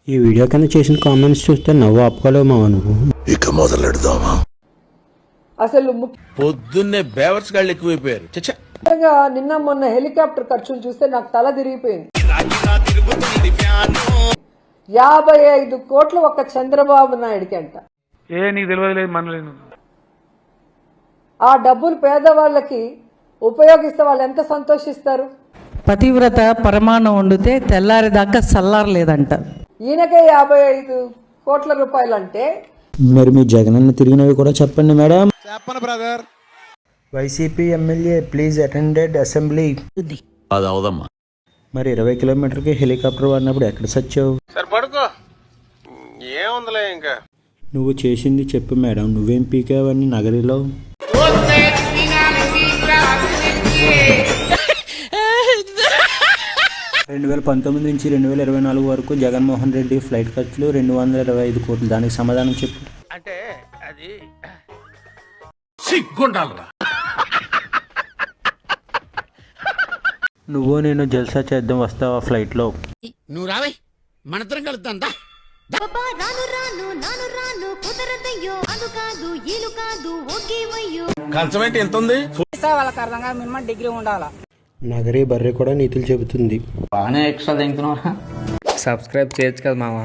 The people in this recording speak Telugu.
ఈ వీడియో కన్నా చేసిన కామెంట్స్ చూస్తే నవ్వు ఆపుకోలేవు మావా నువ్వు. ఇక మొదలెడదామా? అసలు పొద్దున్నే బేవర్స్ గాళ్ళు ఎక్కువైపోయారు. ముఖ్యంగా నిన్న మొన్న హెలికాప్టర్ ఖర్చులు చూస్తే నాకు తల తిరిగిపోయింది. 55 కోట్లు ఒక్క చంద్రబాబు నాయుడికి అంట. నీకు తెలియదు మనలేదు. ఆ డబ్బులు పేదవాళ్ళకి ఉపయోగిస్తే వాళ్ళు ఎంత సంతోషిస్తారు. పతివ్రత పరమాణం వండితే తెల్లారిదాకా సల్లారలేదంట. ఈయనకే 55 కోట్ల రూపాయలు అంటే మరి మీ జగనన్న తిరిగినవి కూడా చెప్పండి మేడం. చెప్పను brother. YCP MLA please attended assembly. అది అవదమ్మా. మరి 20 కిలోమీటర్కి హెలికాప్టర్ వాడినప్పుడు ఎక్కడ సచ్చావు? సరే పడుకో, ఏముందిలే ఇంకా. నువ్వు చేసింది చెప్పు మేడం. నువ్వేం పీకావని నగరిలో? 2019 నుంచి 2024 వరకు జగన్మోహన్ రెడ్డి ఫ్లైట్ ఖర్చులు 225 కోట్లు. దానికి సమాధానం చెప్పు. అంటే అది సిగ్గుండాలరా. నువ్వు నేను జల్సా చేద్దాం, వస్తావా ఫ్లైట్లో? నువ్వు రావే, మనతరం కలుద్దాం. కంచమేంటి ఎంత ఉంది? వాళ్ళకి అర్థం కాదు, మినిమం డిగ్రీ ఉండాలా. నగరి బర్రె కూడా నీతులు చెబుతుంది. బాగానే ఎక్స్ట్రా తింటున్నావా? సబ్స్క్రైబ్ చేయొచ్చు కదా మావా.